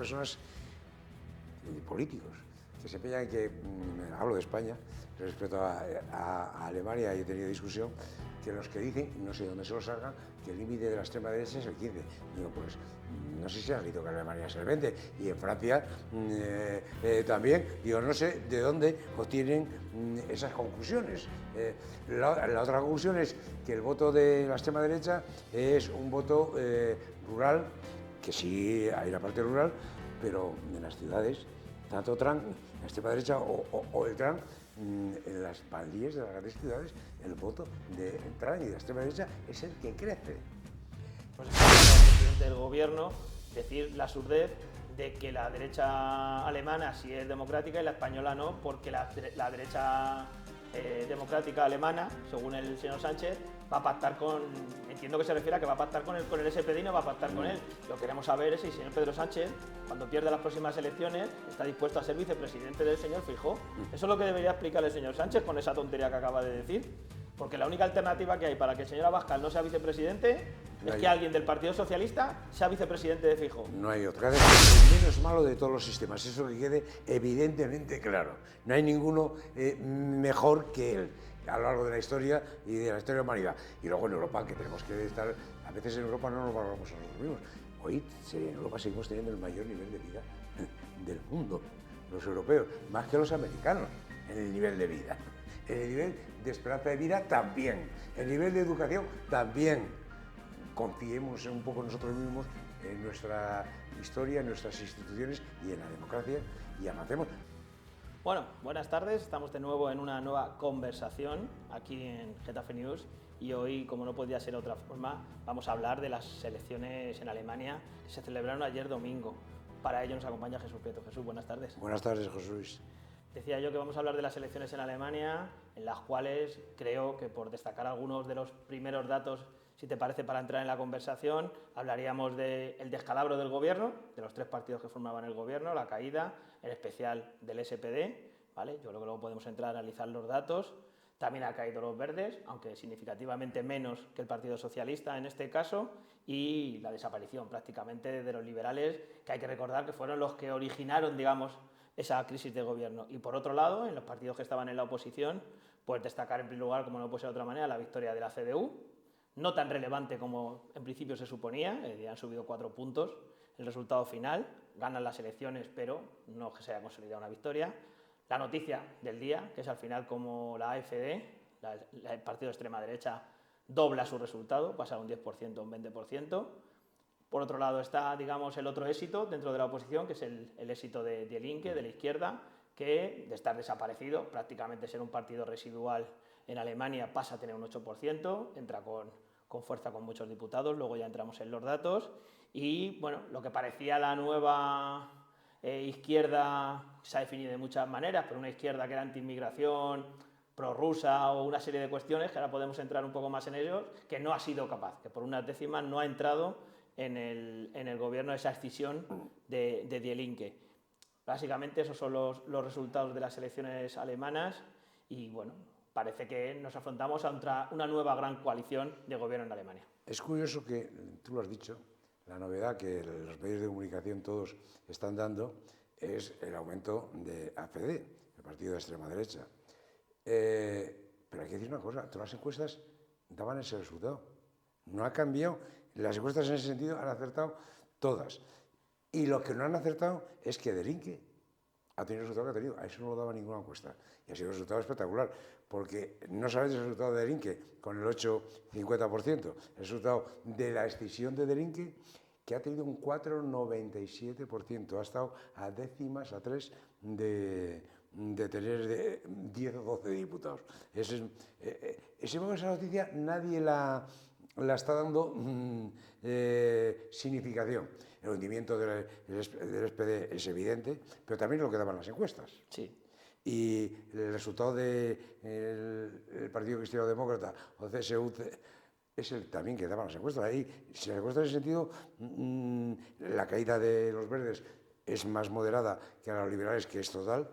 personas políticos que se empeñan en que, hablo de España, respecto a Alemania, he tenido discusión, que los que dicen, no sé de dónde se lo sacan, que el límite de la extrema derecha es el 15. Digo, pues no sé si has leído que Alemania es el 20, y en Francia también, digo, no sé de dónde obtienen esas conclusiones. La otra conclusión es que el voto de la extrema derecha es un voto rural, que sí hay la parte rural, pero en las ciudades, tanto Trump, la extrema derecha o el Trump, en las pandillas de las grandes ciudades, el voto de Trump y de la extrema derecha es el que crece. Pues es el presidente del gobierno decir la surdez de que la derecha alemana sí es democrática y la española no, porque la derecha democrática alemana, según el señor Sánchez, va a pactar con, entiendo que se refiere a que va a pactar con el SPD y no va a pactar con él. Lo que queremos saber es si el señor Pedro Sánchez, cuando pierda las próximas elecciones, está dispuesto a ser vicepresidente del señor Feijóo. Eso es lo que debería explicar el señor Sánchez con esa tontería que acaba de decir. Porque la única alternativa que hay para que el señor Abascal no sea vicepresidente es que alguien del Partido Socialista sea vicepresidente de Feijóo. No hay otra. Es el menos malo de todos los sistemas, eso que quede evidentemente claro. No hay ninguno mejor que él a lo largo de la historia y de la historia de la humanidad. Y luego en Europa, que tenemos que estar, a veces en Europa no nos valoramos a nosotros mismos. Hoy en Europa seguimos teniendo el mayor nivel de vida del mundo, los europeos, más que los americanos en el nivel de vida. El nivel de esperanza de vida también, el nivel de educación también. Confiemos un poco nosotros mismos en nuestra historia, en nuestras instituciones y en la democracia y avancemos. Bueno, buenas tardes, estamos de nuevo en una nueva conversación aquí en Getafe News y hoy, como no podía ser de otra forma, vamos a hablar de las elecciones en Alemania que se celebraron ayer domingo. Para ello nos acompaña Jesús Prieto. Jesús, buenas tardes. Buenas tardes, José Luis. Decía yo que vamos a hablar de las elecciones en Alemania, en las cuales creo que, por destacar algunos de los primeros datos, si te parece, para entrar en la conversación, hablaríamos del descalabro del gobierno, de los tres partidos que formaban el gobierno, la caída, en especial del SPD, ¿vale? Yo creo que luego podemos entrar a analizar los datos. También ha caído los verdes, aunque significativamente menos que el Partido Socialista en este caso, y la desaparición prácticamente de los liberales, que hay que recordar que fueron los que originaron, digamos, esa crisis de gobierno. Y por otro lado, en los partidos que estaban en la oposición, pues destacar en primer lugar, como no puede ser de otra manera, la victoria de la CDU, no tan relevante como en principio se suponía, han subido 4 puntos el resultado final, ganan las elecciones, pero no que se haya consolidado una victoria. La noticia del día, que es al final como la AfD, el partido de extrema derecha, dobla su resultado, pasa de un 10% a un 20%. Por otro lado está, digamos, el otro éxito dentro de la oposición, que es el éxito de Die Linke, de la izquierda, que de estar desaparecido, prácticamente ser un partido residual en Alemania, pasa a tener un 8%, entra con fuerza con muchos diputados, luego ya entramos en los datos, y bueno, lo que parecía la nueva izquierda se ha definido de muchas maneras, pero una izquierda que era anti-inmigración, prorrusa o una serie de cuestiones, que ahora podemos entrar un poco más en ellos, que no ha sido capaz, que por unas décimas no ha entrado en el gobierno esa escisión de Die Linke. Básicamente esos son los resultados de las elecciones alemanas y bueno, parece que nos afrontamos a una nueva gran coalición de gobierno en Alemania. Es curioso que, tú lo has dicho, la novedad que los medios de comunicación todos están dando es el aumento de AfD, el partido de extrema derecha. Pero hay que decir una cosa, todas las encuestas daban ese resultado. No ha cambiado. Las encuestas en ese sentido han acertado todas. Y lo que no han acertado es que Die Linke ha tenido el resultado que ha tenido. A eso no lo daba ninguna encuesta. Y ha sido un resultado espectacular, porque no sabes el resultado de Die Linke con el 8,50%. El resultado de la escisión de Die Linke, que ha tenido un 4,97%. Ha estado a décimas, a 3 de tener 10 o 12 diputados. Esa noticia nadie la está dando significación. El hundimiento del SPD es evidente, pero también lo que daban las encuestas. Sí. Y el resultado del Partido Cristiano Demócrata o CSU es el también que daban las encuestas. Ahí, si las encuestas en ese sentido, la caída de los verdes es más moderada que a los liberales, que es total,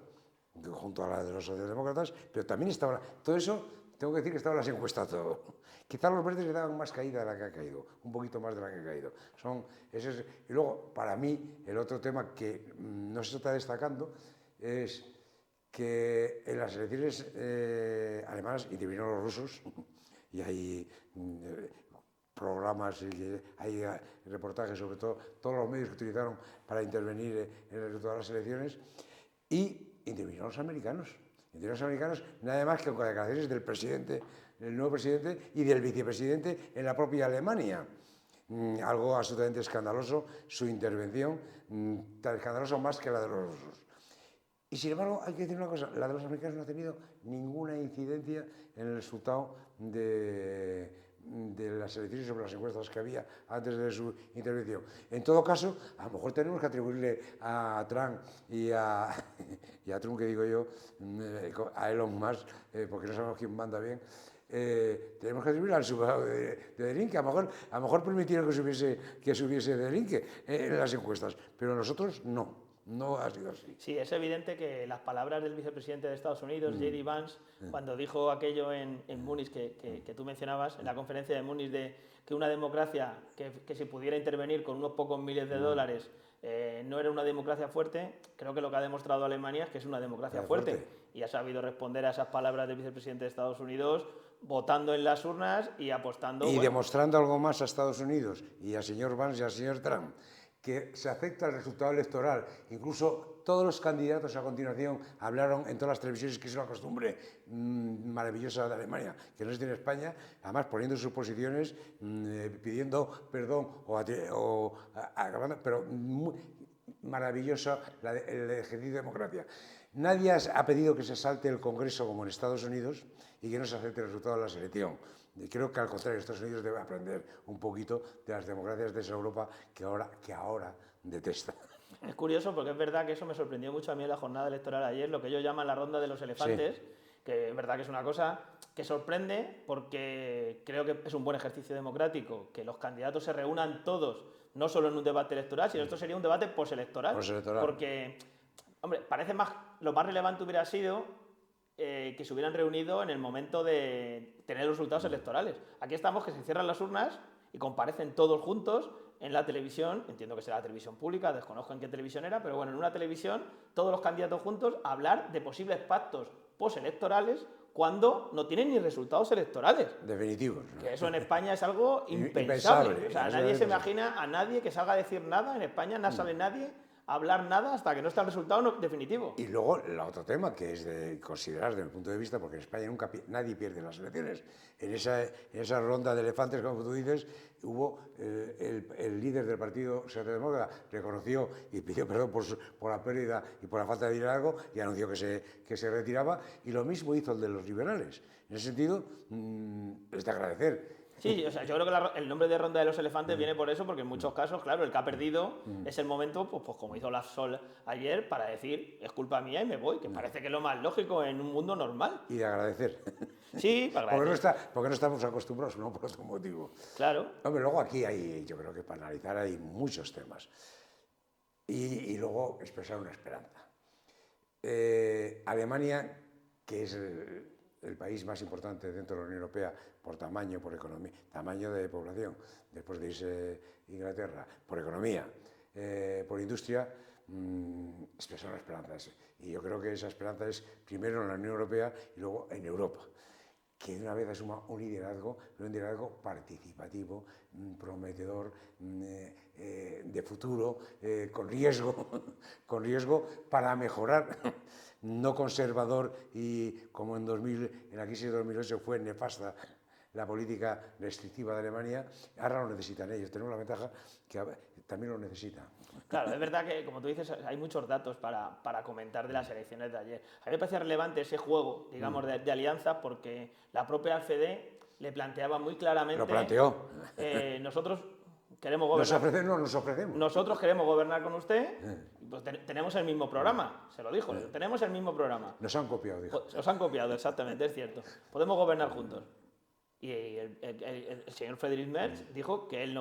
junto a la de los socialdemócratas, pero también estaba, todo eso, tengo que decir que estaban las encuestas todo. Quizás los verdes le daban más caída de la que ha caído, un poquito más de la que ha caído. Y luego, para mí, el otro tema que no se está destacando es que en las elecciones alemanas intervinieron los rusos y hay programas, hay reportajes sobre todo, todos los medios que utilizaron para intervenir en el resultado de las elecciones, y intervinieron los americanos. Intervinieron los americanos nada más que con declaraciones del presidente, del nuevo presidente y del vicepresidente en la propia Alemania. Algo absolutamente escandaloso, su intervención, tan escandaloso más que la de los rusos. Y sin embargo, hay que decir una cosa, la de los americanos no ha tenido ninguna incidencia en el resultado de las elecciones sobre las encuestas que había antes de su intervención. En todo caso, a lo mejor tenemos que atribuirle a Trump y a Trump, que digo yo, a Elon Musk, porque no sabemos quién manda bien, tenemos que atribuirle al superado de Delinque. A lo mejor permitieron que subiese Delinque en las encuestas, pero nosotros no. No ha sido así. Sí, es evidente que las palabras del vicepresidente de Estados Unidos, J.D. Vance, cuando dijo aquello en Múnich que tú mencionabas, en la conferencia de Múnich, de que una democracia que se pudiera intervenir con unos pocos miles de dólares no era una democracia fuerte, creo que lo que ha demostrado Alemania es que es una democracia fuerte. Y ha sabido responder a esas palabras del vicepresidente de Estados Unidos votando en las urnas y apostando... Y demostrando algo más a Estados Unidos y al señor Vance y al señor Trump, que se acepta el resultado electoral. Incluso todos los candidatos a continuación hablaron en todas las televisiones, que es una costumbre maravillosa de Alemania, que no existe en España, además poniendo sus posiciones, pidiendo perdón pero muy maravillosa el ejercicio de democracia. Nadie ha pedido que se salte el Congreso como en Estados Unidos y que no se acepte el resultado de la selección. Creo que al contrario, Estados Unidos debe aprender un poquito de las democracias de esa Europa que ahora detesta. Es curioso porque es verdad que eso me sorprendió mucho a mí en la jornada electoral ayer, lo que ellos llaman la ronda de los elefantes, sí, que es verdad que es una cosa que sorprende porque creo que es un buen ejercicio democrático, que los candidatos se reúnan todos, no solo en un debate electoral, sino esto sería un debate postelectoral. Porque, hombre, parece lo más relevante hubiera sido que se hubieran reunido en el momento de tener los resultados electorales. Aquí estamos que se cierran las urnas y comparecen todos juntos en la televisión, entiendo que será la televisión pública, desconozco en qué televisión era, pero bueno, en una televisión, todos los candidatos juntos a hablar de posibles pactos postelectorales cuando no tienen ni resultados electorales. Definitivos, ¿no? Que eso en España es algo impensable. O sea, nadie se imagina a nadie que salga a decir nada. En España no sale nadie a hablar nada hasta que no está el resultado definitivo. Y luego el otro tema que es de considerar desde mi punto de vista, porque en España nadie pierde las elecciones. En esa ronda de elefantes, como tú dices, hubo el líder del Partido Socialdemócrata reconoció y pidió perdón por la pérdida y por la falta de liderazgo y anunció que se retiraba, y lo mismo hizo el de los liberales. En ese sentido, es de agradecer. Sí, o sea, yo creo que el nombre de ronda de los elefantes viene por eso, porque en muchos casos, claro, el que ha perdido es el momento, pues como hizo la Sol ayer, para decir, es culpa mía y me voy, que parece que es lo más lógico en un mundo normal. Y de agradecer. Sí, para agradecer. Porque no estamos acostumbrados, no por otro motivo. Claro. Hombre, luego aquí yo creo que para analizar hay muchos temas. Y luego expresar una esperanza. Alemania, que es el país más importante dentro de la Unión Europea por tamaño, por economía, tamaño de población, después de irse Inglaterra, por economía, por industria, expresa una esperanza. Y yo creo que esa esperanza es primero en la Unión Europea y luego en Europa, que de una vez asuma un liderazgo participativo, prometedor, de futuro, con riesgo para mejorar, no conservador, y como en la crisis de 2008 fue nefasta la política restrictiva de Alemania, ahora lo necesitan ellos. Tenemos la ventaja que también lo necesitan. Claro, es verdad que, como tú dices, hay muchos datos para comentar de las elecciones de ayer. A mí me parece relevante ese juego, digamos, de alianzas, porque la propia AfD le planteaba muy claramente... Lo planteó. Nosotros queremos gobernar... Nos ofrecemos. Nosotros queremos gobernar con usted, pues tenemos el mismo programa, se lo dijo, tenemos el mismo programa. Nos han copiado, dijo. Os han copiado, exactamente, es cierto. Podemos gobernar juntos. y el señor Friedrich Merz dijo que él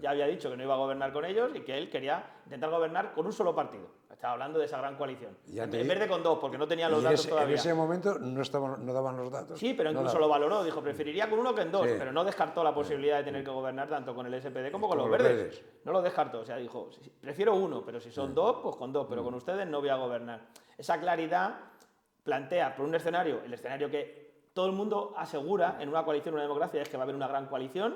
ya había dicho que no iba a gobernar con ellos y que él quería intentar gobernar con un solo partido. Estaba hablando de esa gran coalición. En vez de con dos, porque no tenía los datos todavía. En ese momento no daban los datos. Sí, pero incluso lo valoró. Dijo, preferiría con uno que en dos, Sí. pero no descartó la posibilidad de tener que gobernar tanto con el SPD como con los verdes. No lo descartó. O sea, dijo, prefiero uno, pero si son dos, pues con dos, pero con ustedes no voy a gobernar. Esa claridad plantea por un escenario, el escenario que todo el mundo asegura en una coalición, una democracia, es que va a haber una gran coalición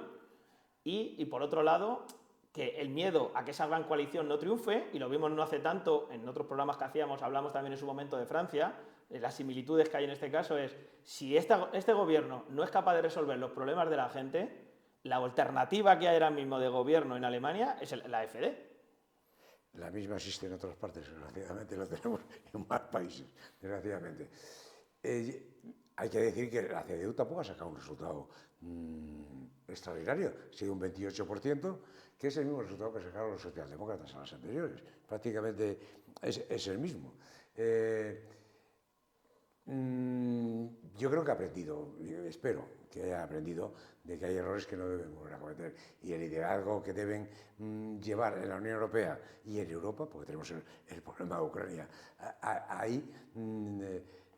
y por otro lado, que el miedo a que esa gran coalición no triunfe, y lo vimos no hace tanto en otros programas que hacíamos, hablamos también en su momento de Francia, las similitudes que hay en este caso es, si este gobierno no es capaz de resolver los problemas de la gente, la alternativa que hay ahora mismo de gobierno en Alemania es la AfD. La misma existe en otras partes, desgraciadamente lo tenemos en más países, desgraciadamente. Hay que decir que la CDU tampoco ha sacado un resultado extraordinario, ha sido un 28%, que es el mismo resultado que sacaron los socialdemócratas en las anteriores. Prácticamente es el mismo. Yo creo que ha aprendido, espero que haya aprendido de que hay errores que no deben volver a cometer y el liderazgo que deben llevar en la Unión Europea y en Europa, porque tenemos el problema de Ucrania ahí,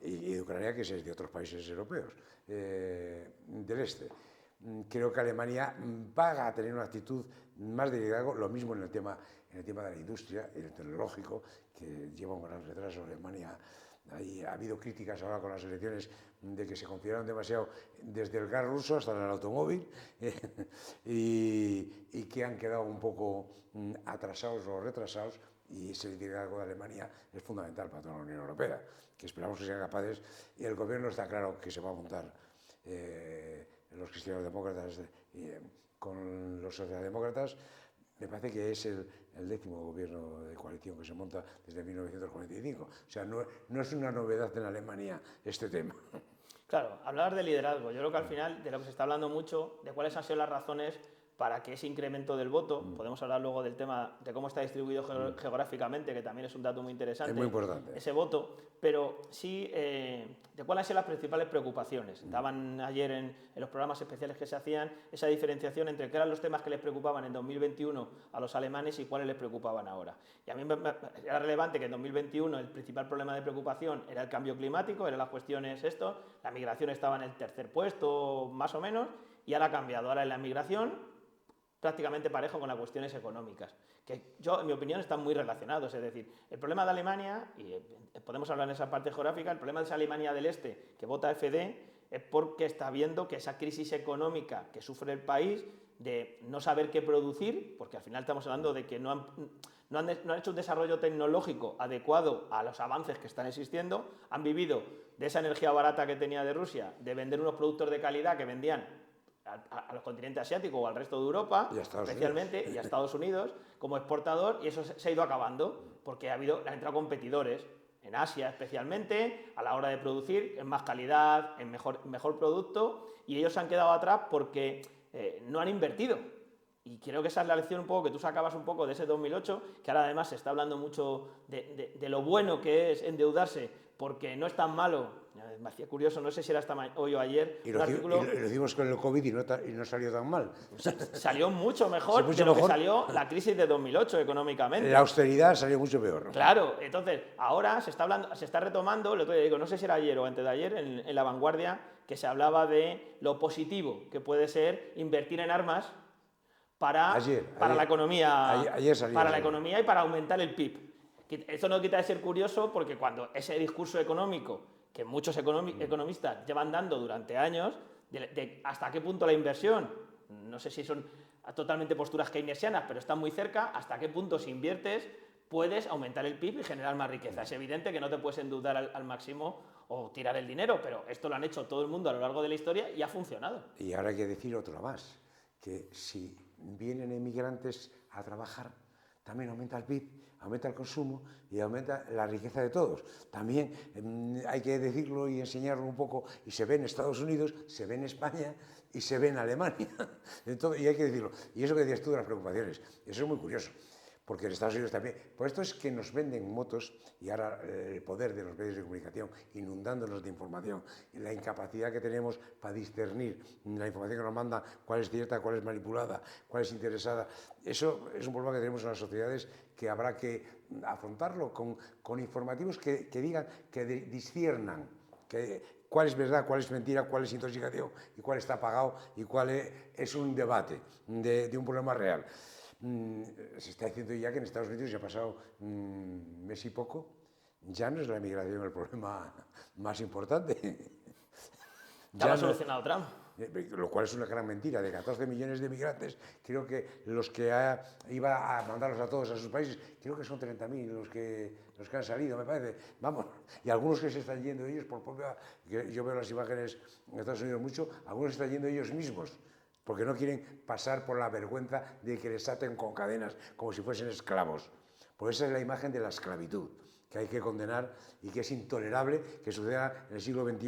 y de Ucrania que es de otros países europeos del este. Creo que Alemania va a tener una actitud más de liderazgo, lo mismo en el tema de la industria y el tecnológico, que lleva un gran retraso. Alemania, ha habido críticas ahora con las elecciones de que se confiaron demasiado desde el gas ruso hasta en el automóvil y que han quedado un poco atrasados o retrasados, y ese liderazgo de Alemania es fundamental para toda la Unión Europea, que esperamos que sean capaces, y el gobierno está claro que se va a montar los cristianos-demócratas con los socialdemócratas. Me parece que es el 10º gobierno de coalición que se monta desde 1945. O sea, no es una novedad en Alemania este tema. Claro, hablar de liderazgo. Yo creo que al final de lo que se está hablando mucho, de cuáles han sido las razones para que ese incremento del voto, podemos hablar luego del tema de cómo está distribuido geográficamente, que también es un dato muy interesante. Es muy importante. Ese voto, pero sí de cuáles han sido las principales preocupaciones. Daban ayer en los programas especiales que se hacían esa diferenciación entre qué eran los temas que les preocupaban en 2021 a los alemanes y cuáles les preocupaban ahora. Y a mí era relevante que en 2021 el principal problema de preocupación era el cambio climático, eran las cuestiones la migración estaba en el tercer puesto más o menos, y ahora ha cambiado. Ahora en la migración prácticamente parejo con las cuestiones económicas, que yo, en mi opinión, están muy relacionados. Es decir, el problema de Alemania, y podemos hablar en esa parte geográfica, el problema de esa Alemania del Este que vota AfD es porque está viendo que esa crisis económica que sufre el país, de no saber qué producir, porque al final estamos hablando de que no han hecho un desarrollo tecnológico adecuado a los avances que están existiendo, han vivido de esa energía barata que tenía de Rusia, de vender unos productos de calidad que vendían a los continentes asiáticos o al resto de Europa, especialmente, y a Estados Unidos, como exportador, y eso se ha ido acabando, porque han entrado competidores, en Asia especialmente, a la hora de producir, en más calidad, en mejor producto, y ellos se han quedado atrás porque no han invertido. Y creo que esa es la lección un poco que tú sacabas un poco de ese 2008, que ahora además se está hablando mucho de lo bueno que es endeudarse, porque no es tan malo. Me hacía curioso, no sé si era hoy o ayer, y lo hicimos con el COVID y no salió tan mal. Salió mucho mejor de lo que salió la crisis de 2008 económicamente. La austeridad salió mucho peor, ¿no? Claro, entonces ahora se está retomando, lo que digo, no sé si era ayer o antes de ayer, en La Vanguardia, que se hablaba de lo positivo que puede ser invertir en armas para la economía, la economía y para aumentar el PIB. Esto no quita de ser curioso, porque cuando ese discurso económico que muchos economistas llevan dando durante años, de hasta qué punto la inversión, no sé si son totalmente posturas keynesianas, pero están muy cerca, hasta qué punto si inviertes puedes aumentar el PIB y generar más riqueza. Es evidente que no te puedes endeudar al máximo o tirar el dinero, pero esto lo han hecho todo el mundo a lo largo de la historia y ha funcionado. Y ahora hay que decir otro más, que si vienen emigrantes a trabajar, también aumenta el PIB, aumenta el consumo y aumenta la riqueza de todos. También hay que decirlo y enseñarlo un poco, y se ve en Estados Unidos, se ve en España y se ve en Alemania. Entonces, y hay que decirlo. Y eso que decías tú de las preocupaciones, eso es muy curioso, porque en Estados Unidos también. Por esto es que nos venden motos y ahora el poder de los medios de comunicación inundándonos de información y la incapacidad que tenemos para discernir la información que nos mandan, cuál es cierta, cuál es manipulada, cuál es interesada. Eso es un problema que tenemos en las sociedades que habrá que afrontarlo con informativos que digan, que disciernan, cuál es verdad, cuál es mentira, cuál es intoxicación y cuál está pagado y cuál es un debate de un problema real. Se está diciendo ya que en Estados Unidos ya ha pasado un mes y poco, ya no es la inmigración el problema más importante. Ya lo ha solucionado Trump. Lo cual es una gran mentira. De 14 millones de migrantes, creo que los que iba a mandarlos a todos a sus países, creo que son 30.000 los que han salido, me parece. Vamos, y algunos que se están yendo ellos por propia... Yo veo las imágenes en Estados Unidos mucho, algunos se están yendo ellos mismos, porque no quieren pasar por la vergüenza de que les aten con cadenas como si fuesen esclavos. Pues esa es la imagen de la esclavitud que hay que condenar y que es intolerable que suceda en el siglo XXI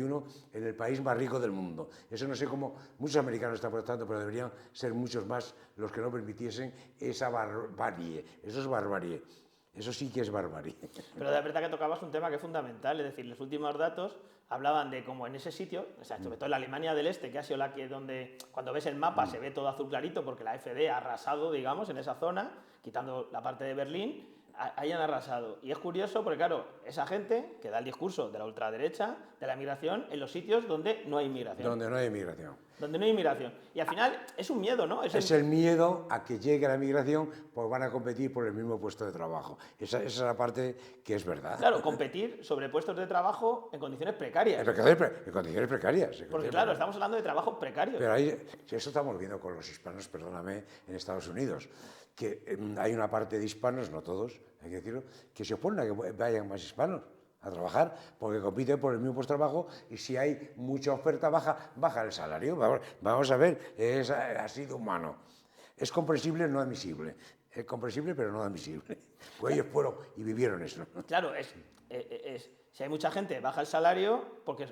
en el país más rico del mundo. Eso no sé cómo muchos americanos están protestando, pero deberían ser muchos más los que no permitiesen esa barbarie. Eso es barbarie. Eso sí que es barbarie. Pero de verdad que tocabas un tema que es fundamental, es decir, los últimos datos hablaban de cómo en ese sitio, o sea, sobre todo en la Alemania del Este, que ha sido la que donde cuando ves el mapa se ve todo azul clarito porque la AfD ha arrasado, digamos, en esa zona, quitando la parte de Berlín, hayan arrasado. Y es curioso porque, claro, esa gente que da el discurso de la ultraderecha, de la inmigración, en los sitios donde no hay inmigración. Donde no hay inmigración. Donde no hay inmigración. Y al final es un miedo, ¿no? Es el miedo a que llegue la migración, pues van a competir por el mismo puesto de trabajo. Esa es la parte que es verdad. Claro, competir sobre puestos de trabajo en condiciones precarias. En condiciones precarias. Porque claro, estamos hablando de trabajos precarios. Pero eso estamos viendo con los hispanos, perdóname, en Estados Unidos, que hay una parte de hispanos, no todos, hay que decirlo, que se oponen a que vayan más hispanos a trabajar, porque compiten por el mismo puesto de trabajo y si hay mucha oferta baja el salario. Vamos a ver, es así de humano. Es comprensible, no admisible. Es comprensible, pero no admisible. Pues ellos fueron y vivieron eso. Claro, si hay mucha gente, baja el salario porque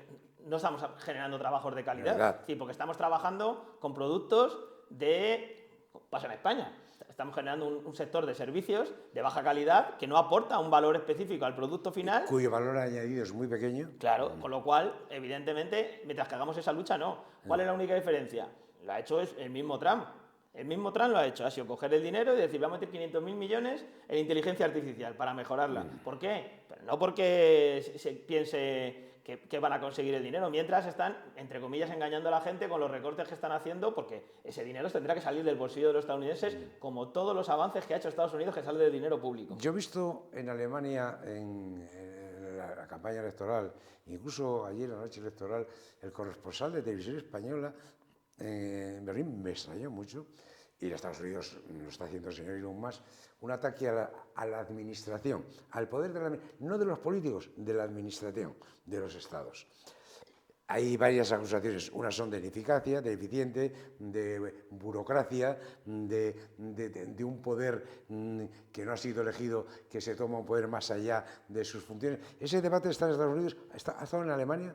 no estamos generando trabajos de calidad. Sí, porque estamos trabajando con productos pasa en España. Estamos generando un sector de servicios de baja calidad que no aporta un valor específico al producto final. Cuyo valor añadido es muy pequeño. Claro, con lo cual, evidentemente, mientras que hagamos esa lucha, no. ¿Cuál es la única diferencia? Lo ha hecho el mismo Trump. El mismo Trump lo ha hecho, ha sido coger el dinero y decir, vamos a meter 500.000 millones en inteligencia artificial para mejorarla. ¿Por qué? Pero no porque se piense que van a conseguir el dinero, mientras están, entre comillas, engañando a la gente con los recortes que están haciendo, porque ese dinero tendrá que salir del bolsillo de los estadounidenses, como todos los avances que ha hecho Estados Unidos que sale del dinero público. Yo he visto en Alemania, en la campaña electoral, incluso ayer en la noche electoral, el corresponsal de Televisión Española en Berlín me extrañó mucho, y en Estados Unidos lo está haciendo el señor Elon Musk, un ataque a la administración, al poder no de los políticos, de la administración de los estados. Hay varias acusaciones, unas son de ineficacia, de eficiente, de burocracia, de un poder que no ha sido elegido, que se toma un poder más allá de sus funciones. Ese debate está en Estados Unidos, ha estado en Alemania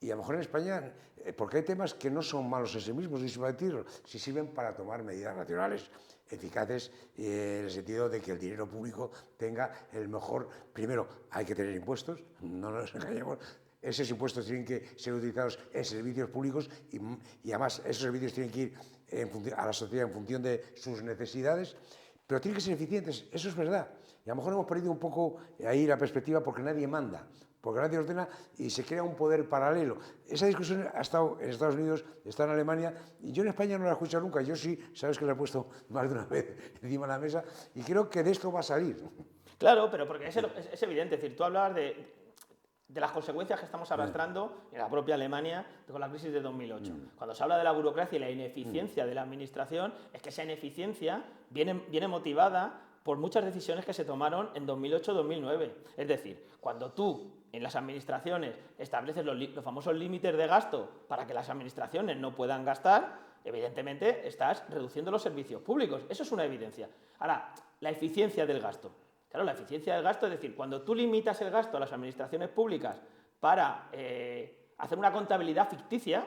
y a lo mejor en España, porque hay temas que no son malos en sí mismos, si sirven para tomar medidas racionales, eficaces, en el sentido de que el dinero público tenga el mejor... Primero, hay que tener impuestos, no nos engañemos. Esos impuestos tienen que ser utilizados en servicios públicos y además esos servicios tienen que ir a la sociedad en función de sus necesidades, pero tienen que ser eficientes, eso es verdad. Y a lo mejor hemos perdido un poco ahí la perspectiva porque nadie manda, porque nadie ordena y se crea un poder paralelo. Esa discusión ha estado en Estados Unidos, está en Alemania, y yo en España no la he escuchado nunca. Yo sí, sabes que la he puesto más de una vez encima de la mesa, y creo que de esto va a salir. Claro, pero porque es evidente, es decir, tú hablabas de las consecuencias que estamos arrastrando en la propia Alemania con la crisis de 2008. Cuando se habla de la burocracia y la ineficiencia de la administración, es que esa ineficiencia viene motivada por muchas decisiones que se tomaron en 2008-2009. Es decir, cuando tú en las administraciones estableces los famosos límites de gasto para que las administraciones no puedan gastar, evidentemente estás reduciendo los servicios públicos. Eso es una evidencia. Ahora, la eficiencia del gasto. Claro, la eficiencia del gasto, es decir, cuando tú limitas el gasto a las administraciones públicas para hacer una contabilidad ficticia,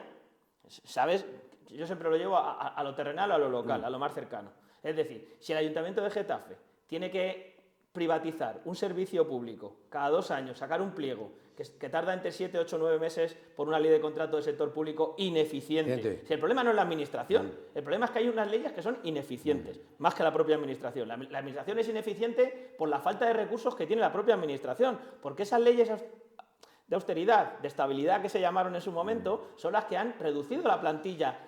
¿sabes? Yo siempre lo llevo a lo terrenal o a lo local, a lo más cercano. Es decir, si el Ayuntamiento de Getafe tiene que privatizar un servicio público cada 2 años, sacar un pliego que tarda entre 7, 8, 9 meses por una ley de contrato del sector público ineficiente. Si el problema no es la administración, el problema es que hay unas leyes que son ineficientes, más que la propia administración. La administración es ineficiente por la falta de recursos que tiene la propia administración, porque esas leyes de austeridad, de estabilidad que se llamaron en su momento, son las que han reducido la plantilla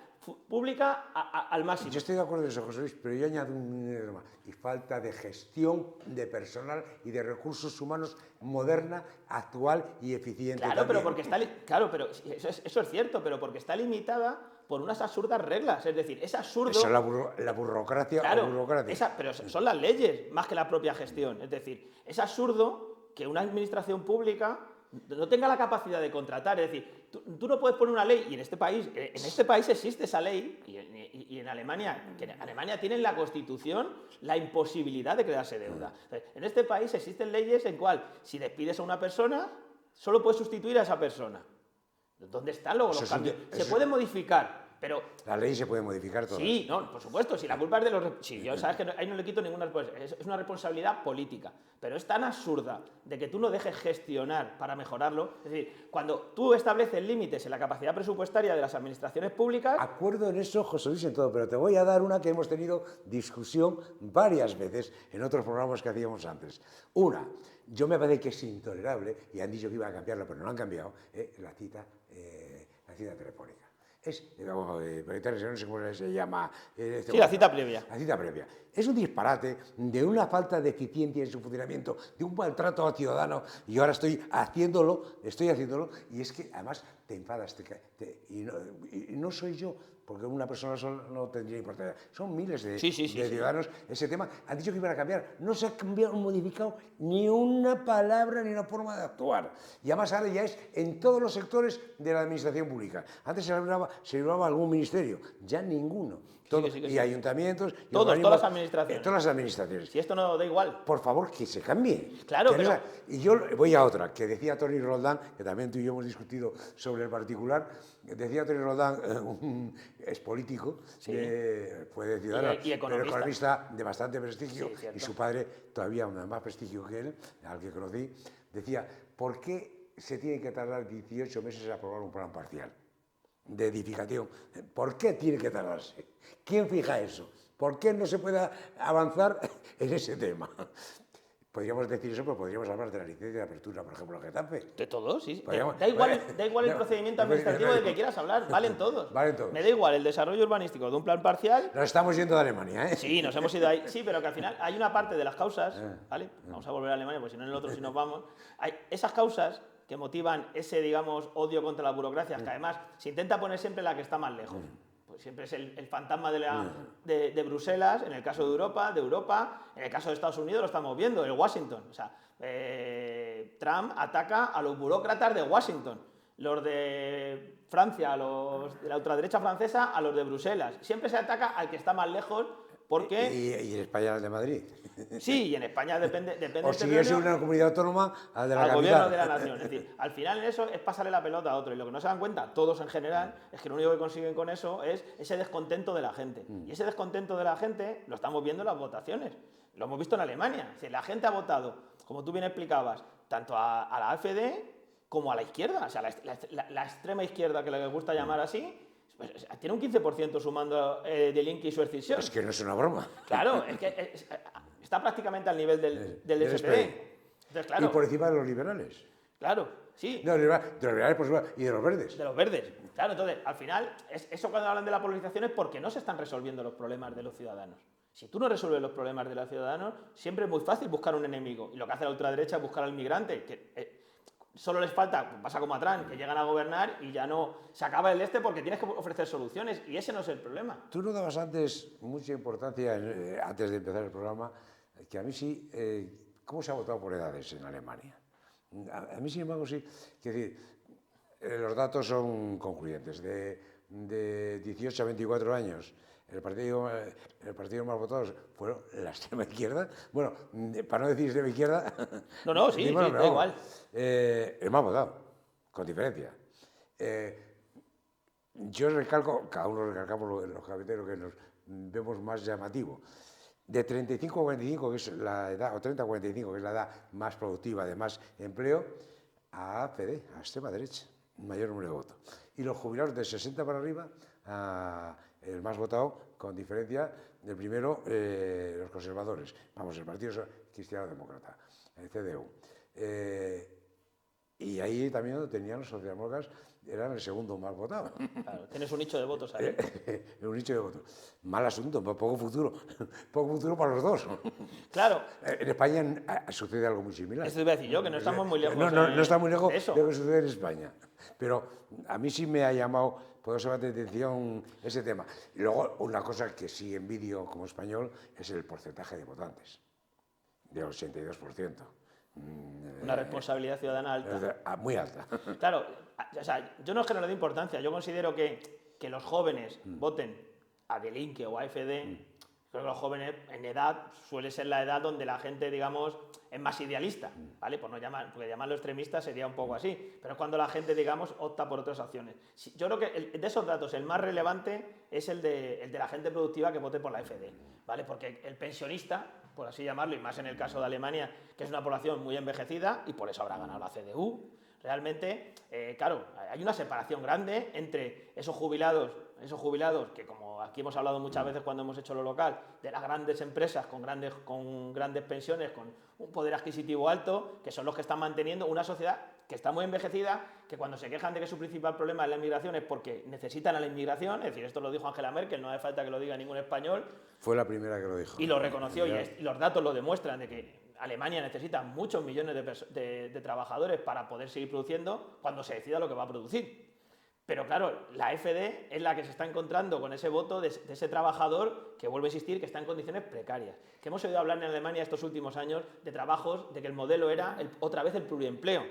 pública al máximo. Yo estoy de acuerdo en eso, José Luis, pero yo añado un más. Y falta de gestión de personal y de recursos humanos moderna, actual y eficiente. Claro, también. pero porque está, claro, pero eso es cierto, pero porque está limitada por unas absurdas reglas. Es decir, es absurdo. Esa es la burocracia. Claro, burocracia. pero son las leyes más que la propia gestión. Es decir, es absurdo que una administración pública no tenga la capacidad de contratar. Es decir, tú no puedes poner una ley, y en este país existe esa ley, y en Alemania, que en Alemania tienen la Constitución la imposibilidad de crearse deuda. En este país existen leyes en cual, si despides a una persona, solo puedes sustituir a esa persona. ¿Dónde están luego los cambios? Se pueden modificar. Pero la ley se puede modificar todas. Sí, no, por supuesto, si la culpa es de los... Sí, yo sabes que ahí no le quito ninguna responsabilidad, es una responsabilidad política, pero es tan absurda de que tú no dejes gestionar para mejorarlo. Es decir, cuando tú estableces límites en la capacidad presupuestaria de las administraciones públicas... Acuerdo en eso, José Luis, en todo, pero te voy a dar una que hemos tenido discusión varias veces en otros programas que hacíamos antes. Una, yo me parece que es intolerable, y han dicho que iba a cambiarla, pero no han cambiado, la cita telefónica. No sé cómo se llama. Sí, la cita previa. La cita previa. Es un disparate de una falta de eficiencia en su funcionamiento, de un maltrato al ciudadano, y ahora estoy haciéndolo, y es que además te enfadas, y no soy yo, porque una persona sola no tendría importancia. Son miles de ciudadanos. Ese tema han dicho que iban a cambiar. No se ha cambiado, modificado ni una palabra ni una forma de actuar. Y además ahora ya es en todos los sectores de la administración pública. Antes se libraba algún ministerio, ya ninguno. Y ayuntamientos. Todas las administraciones. Todas las administraciones. Si esto no da igual. Por favor, que se cambie. Claro, pero... Y yo voy a otra, que decía Toni Roldán, que también tú y yo hemos discutido sobre el particular. Decía Toni Roldán, es político, fue de Ciudadanos, y pero economista de bastante prestigio, y su padre, todavía más prestigio que él, al que conocí, decía, ¿por qué se tiene que tardar 18 meses en aprobar un plan parcial de edificación? ¿Por qué tiene que tardarse? ¿Quién fija eso? ¿Por qué no se puede avanzar en ese tema? Podríamos decir eso, pero podríamos hablar de la licencia de apertura, por ejemplo, en Getafe. De todos, sí. Da igual el procedimiento administrativo del que quieras hablar, valen todos. Valen todos. Me da igual el desarrollo urbanístico de un plan parcial. Nos estamos yendo de Alemania, ¿eh? Sí, nos hemos ido ahí. Sí, pero que al final hay una parte de las causas, ¿vale? Vamos a volver a Alemania, porque si no en el otro sí nos vamos. Hay esas causas que motivan ese, digamos, odio contra la burocracia, que además se intenta poner siempre la que está más lejos. Pues siempre es el fantasma de Bruselas, en el caso de Europa, en el caso de Estados Unidos lo estamos viendo, el Washington. O sea, Trump ataca a los burócratas de Washington, los de Francia, a los de la ultraderecha francesa, a los de Bruselas. Siempre se ataca al que está más lejos. Porque... ¿Y en España al de Madrid? Sí, y en España depende o si es una comunidad autónoma, al de la capital. Gobierno de la nación. Es decir, al final en eso es pasarle la pelota a otro. Y lo que no se dan cuenta, todos en general, es que lo único que consiguen con eso es ese descontento de la gente. Y ese descontento de la gente lo estamos viendo en las votaciones. Lo hemos visto en Alemania. Es decir, la gente ha votado, como tú bien explicabas, tanto a la AfD como a la izquierda. O sea, la extrema izquierda, que le gusta llamar así, pues tiene un 15% sumando de Linke y Schwarz-Zielsen. Es que no es una broma. Claro, es que está prácticamente al nivel del SPD. Entonces, claro, y por encima de los liberales. Claro, sí. No, de los liberales por encima, y de los verdes. De los verdes. Claro, entonces, al final, eso cuando hablan de la polarización es porque no se están resolviendo los problemas de los ciudadanos. Si tú no resuelves los problemas de los ciudadanos, siempre es muy fácil buscar un enemigo. Y lo que hace la ultraderecha es buscar al migrante, que... Solo les falta, pasa como a Trump, que llegan a gobernar y ya no se acaba el porque tienes que ofrecer soluciones y ese no es el problema. Tú no dabas antes mucha importancia, antes de empezar el programa, que a mí sí, ¿cómo se ha votado por edades en Alemania? A mí, sin embargo, sí. Es decir, los datos son concluyentes. De 18 a 24 años, el partido más votado fueron la extrema izquierda. Bueno, para no decir extrema izquierda... No, sí, da igual. El más votado, con diferencia. Yo recalco, cada uno recalcamos los cafeteros que nos vemos más llamativo. de 35 a 45, que es la edad, o 30 a 45, que es la edad más productiva, de más empleo, a APD, a extrema derecha, mayor número de votos. Y los jubilados de 60 para arriba, el más votado, con diferencia del primero, los conservadores, vamos, el Partido Cristiano Demócrata, el CDU. Y ahí también donde tenían los socialdemócratas, eran el segundo más votado. Claro, tienes un nicho de votos ahí. Un nicho de votos. Mal asunto, poco futuro para los dos. Claro. En España sucede algo muy similar. Esto iba a decir yo, que no estamos muy lejos. No está muy lejos de eso. de lo que sucede en España. Pero a mí sí me ha llamado poderosamente atención ese tema. Y luego, una cosa que sí envidio como español es el porcentaje de votantes, del 82%. Una responsabilidad ciudadana alta. Muy alta. Claro, o sea, yo no es que no le dé importancia, yo considero que los jóvenes voten a Delinque o a AfD. Creo que los jóvenes en edad suele ser la edad donde la gente, digamos, es más idealista, ¿vale? Por no llamar, porque llamarlo extremista sería un poco así, pero es cuando la gente, digamos, opta por otras opciones. Yo creo que de esos datos el más relevante es el de la gente productiva que vote por la AfD, ¿vale? Porque el pensionista, por así llamarlo, y más en el caso de Alemania, que es una población muy envejecida, y por eso habrá ganado la CDU, realmente, claro, hay una separación grande entre esos jubilados que, como aquí hemos hablado muchas veces cuando hemos hecho lo local, de las grandes empresas con grandes pensiones, con un poder adquisitivo alto, que son los que están manteniendo una sociedad que está muy envejecida, que cuando se quejan de que su principal problema es la inmigración es porque necesitan a la inmigración, es decir, esto lo dijo Angela Merkel, no hace falta que lo diga ningún español. Fue la primera que lo dijo. Y lo reconoció, y los datos lo demuestran, de que Alemania necesita muchos millones de trabajadores para poder seguir produciendo cuando se decida lo que va a producir. Pero claro, la AfD es la que se está encontrando con ese voto de ese trabajador que, vuelve a insistir, que está en condiciones precarias. Que hemos oído hablar en Alemania estos últimos años de trabajos, de que el modelo era otra vez el pluriempleo.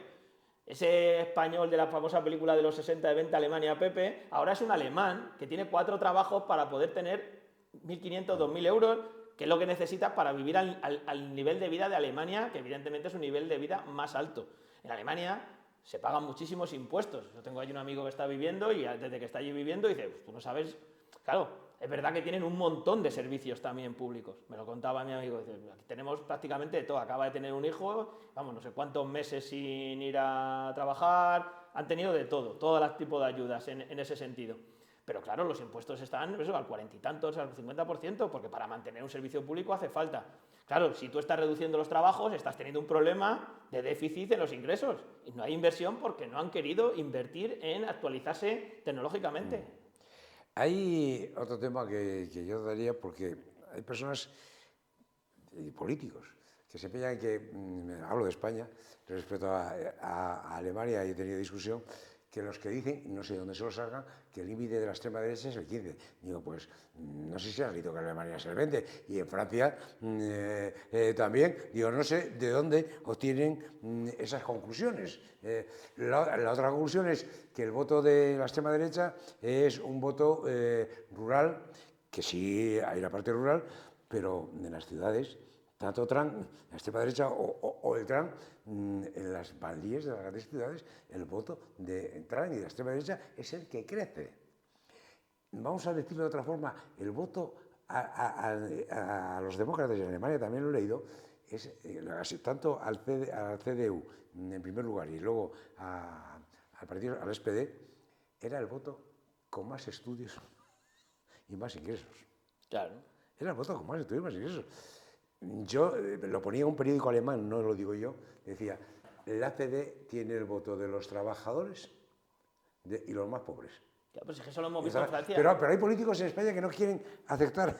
Ese español de la famosa película de los 60 de Venta Alemania, Pepe, ahora es un alemán que tiene 4 trabajos para poder tener 1.500, 2.000 euros, que es lo que necesita para vivir al nivel de vida de Alemania, que evidentemente es un nivel de vida más alto. En Alemania se pagan muchísimos impuestos. Yo tengo ahí un amigo que está viviendo y desde que está allí viviendo dice, pues tú no sabes, claro, es verdad que tienen un montón de servicios también públicos. Me lo contaba mi amigo, dice, aquí tenemos prácticamente de todo, acaba de tener un hijo, vamos, no sé cuántos meses sin ir a trabajar, han tenido de todo, todos los tipos de ayudas en ese sentido. Pero claro, los impuestos están al 40 y tantos, al 50%, porque para mantener un servicio público hace falta. Claro, si tú estás reduciendo los trabajos, estás teniendo un problema de déficit en los ingresos. Y no hay inversión porque no han querido invertir en actualizarse tecnológicamente. Hay otro tema que yo daría, porque hay personas y políticos que se empeñan en que, hablo de España, respecto a Alemania, y he tenido discusión, que los que dicen, no sé de dónde se lo sacan, que el límite de la extrema derecha es el 15. Digo, pues no sé si has visto que en Alemania es el 20 y en Francia también. Digo, no sé de dónde obtienen esas conclusiones. La otra conclusión es que el voto de la extrema derecha es un voto rural, que sí hay la parte rural, pero en las ciudades, tanto Trump, la extrema derecha o el Trump, en las baldíes de las grandes ciudades, el voto de Trump y de la extrema derecha es el que crece. Vamos a decirlo de otra forma, el voto a los demócratas, y en Alemania también lo he leído, es tanto al CDU en primer lugar y luego al SPD, era el voto con más estudios y más ingresos. Claro. Era el voto con más estudios y más ingresos. Yo lo ponía en un periódico alemán, no lo digo yo, decía, el AfD tiene el voto de los trabajadores y los más pobres. Claro, pues es que eso lo hemos visto en Francia. Pero hay políticos en España que no quieren aceptar.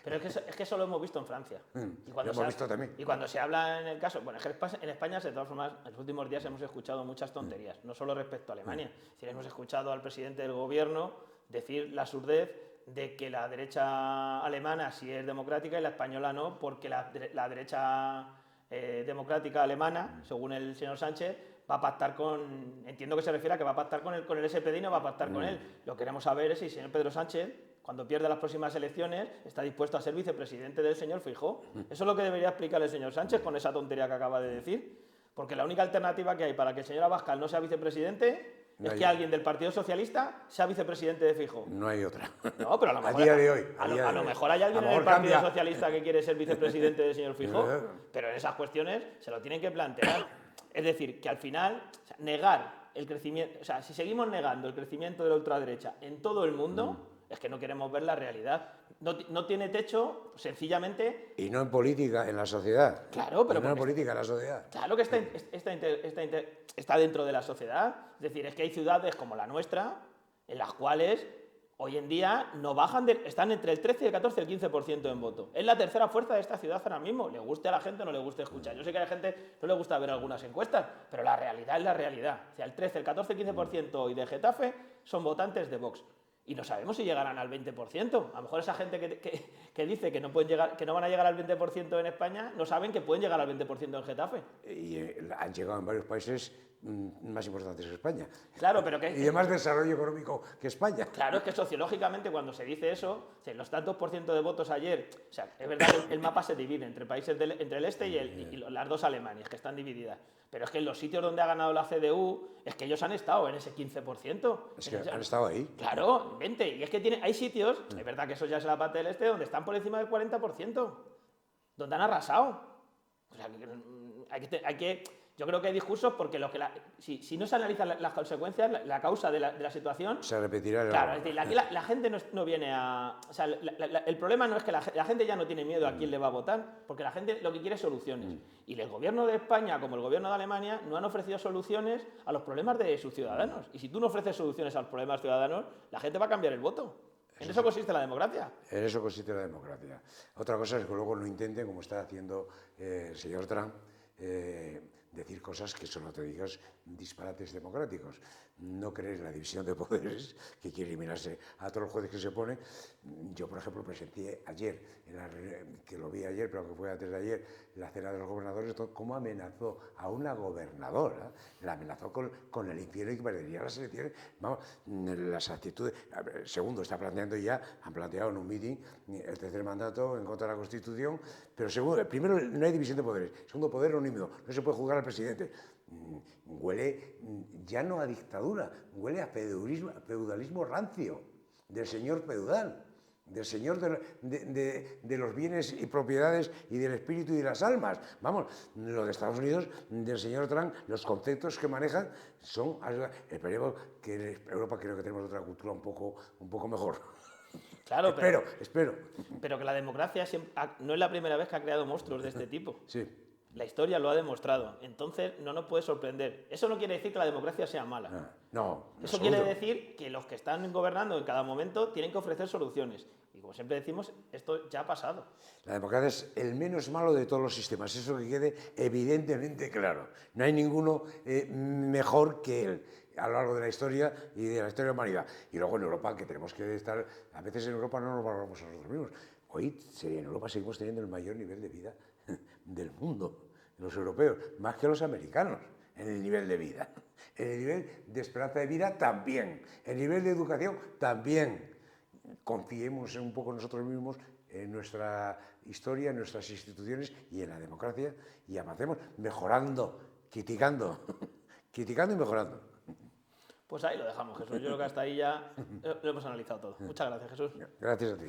Pero es que eso lo hemos visto en Francia. Lo hemos visto también. Y cuando se habla en el caso, bueno, en España, de todas formas, en los últimos días hemos escuchado muchas tonterías, no solo respecto a Alemania. Es decir, hemos escuchado al presidente del gobierno decir la surdez de que la derecha alemana sí es democrática y la española no, porque la derecha democrática alemana, según el señor Sánchez, va a pactar con... Entiendo que se refiere a que va a pactar con el SPD y no va a pactar con él. Lo que queremos saber es si el señor Pedro Sánchez, cuando pierda las próximas elecciones, está dispuesto a ser vicepresidente del señor Feijóo. Eso es lo que debería explicar el señor Sánchez con esa tontería que acaba de decir. Porque la única alternativa que hay para que el señor Abascal no sea vicepresidente es que alguien del Partido Socialista sea vicepresidente de Feijóo. No hay otra. No, pero a lo mejor, a día de hoy. A lo mejor hay alguien en el Partido Socialista que quiere ser vicepresidente del señor Feijóo, pero en esas cuestiones se lo tienen que plantear. Es decir, que al final, o sea, negar el crecimiento, o sea, si seguimos negando el crecimiento de la ultraderecha en todo el mundo, es que no queremos ver la realidad. No tiene techo, sencillamente... Y no en política, en la sociedad. Claro, pero... Y no en política, en la sociedad. Claro que está dentro de la sociedad. Es decir, es que hay ciudades como la nuestra, en las cuales hoy en día no bajan están entre el 13, el 14 y el 15% en voto. Es la tercera fuerza de esta ciudad ahora mismo. Le guste a la gente o no le guste escuchar. Yo sé que a la gente no le gusta ver algunas encuestas, pero la realidad es la realidad. O sea, el 13, el 14, el 15% hoy de Getafe son votantes de Vox. Y no sabemos si llegarán al 20%. A lo mejor esa gente que dice que no pueden llegar, que no van a llegar al 20% en España, no saben que pueden llegar al 20% en Getafe. Y han llegado en varios países más importantes que España. Claro, pero y de más desarrollo económico que España. Claro, es que sociológicamente cuando se dice eso, los tantos por ciento de votos ayer, o sea, es verdad que el mapa se divide entre países entre el este y las dos Alemanias, que están divididas. Pero es que en los sitios donde ha ganado la CDU, es que ellos han estado en ese 15%. Es que han estado ahí. Claro, 20. Y es que hay sitios, es verdad que eso ya es la parte del este, donde están por encima del 40%, donde han arrasado. O sea, hay que yo creo que hay discursos porque si no se analizan las consecuencias, la causa de la situación... Se repetirá. Claro, es decir, aquí la gente no viene a... O sea, el problema no es que la gente ya no tiene miedo a quién le va a votar, porque la gente lo que quiere es soluciones. Y el gobierno de España, como el gobierno de Alemania, no han ofrecido soluciones a los problemas de sus ciudadanos. Y si tú no ofreces soluciones a los problemas ciudadanos, la gente va a cambiar el voto. En eso consiste la democracia. En eso consiste la democracia. Otra cosa es que luego no intenten, como está haciendo el señor Trump, decir cosas que solo te digas disparates democráticos. No crees la división de poderes, que quiere eliminarse a todos los jueces que se pone. Yo, por ejemplo, presenté ayer, que lo vi ayer, pero que fue antes de ayer, la cena de los gobernadores, cómo amenazó a una gobernadora, la amenazó con el infierno y que perdería las elecciones. Vamos, las actitudes... Segundo, han planteado en un meeting el tercer mandato en contra de la Constitución, pero segundo, primero, no hay división de poderes. Segundo, poder anónimo, no se puede juzgar al presidente. Huele ya no a dictadura, huele a feudalismo rancio, del señor feudal, del señor de los bienes y propiedades y del espíritu y de las almas. Vamos, lo de Estados Unidos, del señor Trump, los conceptos que manejan son... Esperemos que en Europa creo que tenemos otra cultura un poco mejor. Claro, espero. Pero que la democracia no es la primera vez que ha creado monstruos de este tipo. Sí. La historia lo ha demostrado. Entonces, no nos puede sorprender. Eso no quiere decir que la democracia sea mala. No. Eso quiere decir que los que están gobernando en cada momento tienen que ofrecer soluciones. Y como siempre decimos, esto ya ha pasado. La democracia es el menos malo de todos los sistemas. Eso que quede evidentemente claro. No hay ninguno mejor que él a lo largo de la historia y de la historia de la humanidad. Y luego en Europa, que tenemos que estar... A veces en Europa no nos valoramos a nosotros mismos. Hoy en Europa seguimos teniendo el mayor nivel de vida del mundo, los europeos, más que los americanos, en el nivel de vida. En el nivel de esperanza de vida también. En el nivel de educación también. Confiemos un poco nosotros mismos en nuestra historia, en nuestras instituciones y en la democracia y avancemos mejorando, criticando y mejorando. Pues ahí lo dejamos, Jesús. Yo creo que hasta ahí ya lo hemos analizado todo. Muchas gracias, Jesús. Gracias a ti.